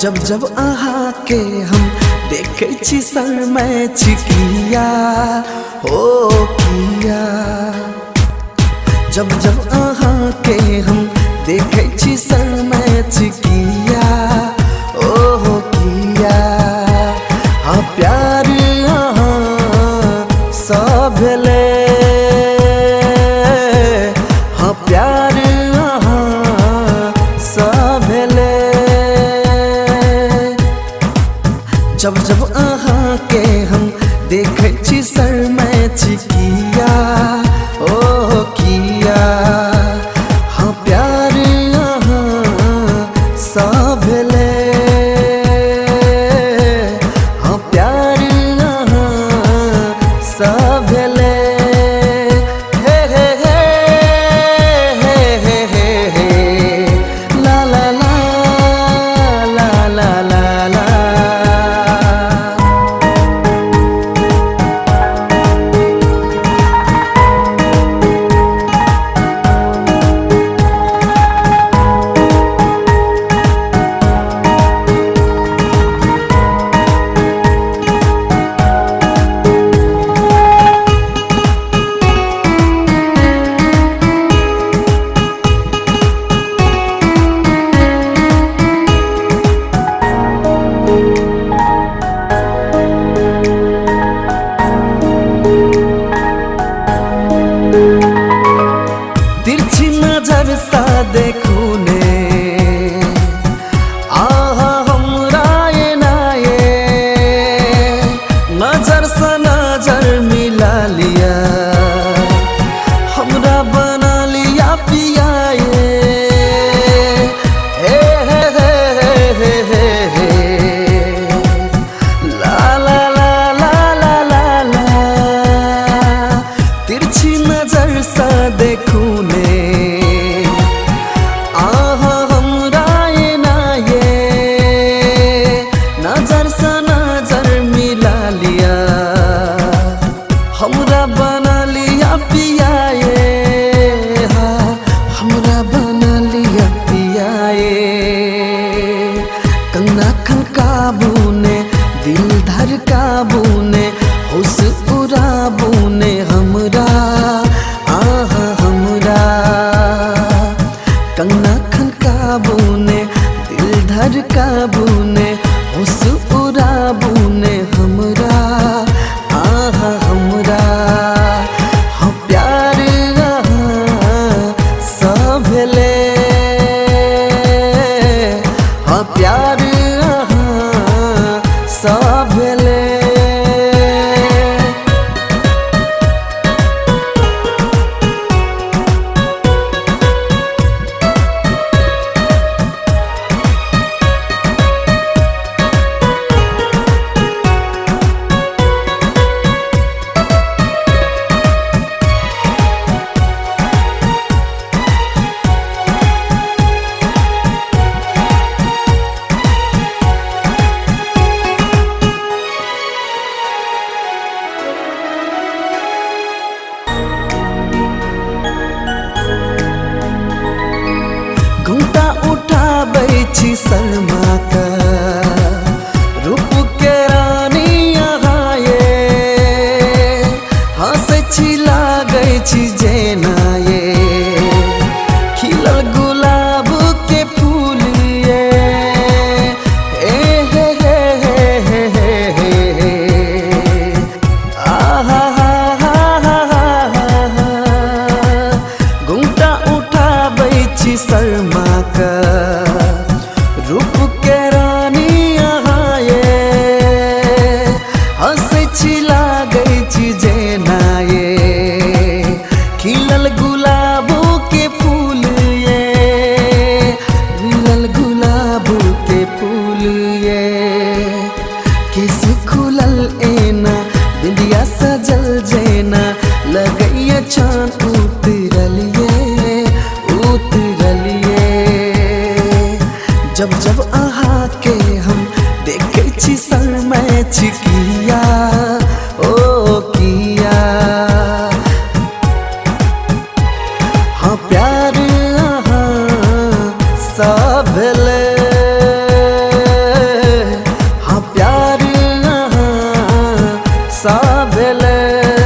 जब जब अहाँ के हम देखे छी शर्मा किया हो किया। जब जब अहाँ के हम देखे छी शर्मा किया ओ किया। हाँ प्यार अहाँ सब भेले, हाँ प्यार अहाँ सब भेले। जब जब अहाँ के हम देखे छी शर्मा किया ओ किया। हाँ प्यार अहाँ सब भेले, हाँ प्यार अहाँ सब भेले। हे हे हे हे हे हे ला ला ला ला ला ला ला। तिरछी नजर सा देखू ने आहा हमरा ये ना ये। नजर सा नजर मिला लिया, हमरा बना लिया पिया ये। हे हे हे हे हे हे ला ला ला ला ला ला ला। तिरछी नजर सा देखू ने आहा हमरा ये ना ये। नजर सा नजर मिला लिया, हमरा बना लिया पिया ये। हाँ हमरा बना लिया पिया ये। कंगना खन काबू ने दिल धर काबू ने होश उड़ाबू ने हमरा आहा हमरा। कंगना खन काबू ने दिल धर काबू ने होश उड़ाबू ने हमरा आहा हमरा। हाँ प्यार अहाँ सब भेले, हाँ प्यार अहाँ सब भेले। घुंघटा उठाबै छी शर्मा का, रूप के रानी अहाँ ये। हंसै छी लागै छी जेना ये, खिलल गुलाब के फूल ये। हे हे हे हे हे हे हे आहा हा हा हा हा। घुंघटा उठाबै छी शर्मा का, रूप के रानी अहाँ ये। हंसै छी लागै छी जेना ये, खिलल गुलाबो के फूल ये। खिलल गुलाबो के फूल ये। केस खुलल एना बिंदिया सजल जेना, लगैया चाँद उतरल ये उतरल ये। जब जब अहाँ के हम देखे छी शर्मा किया ओ किया। हाँ प्यार अहाँ सब भेले, रे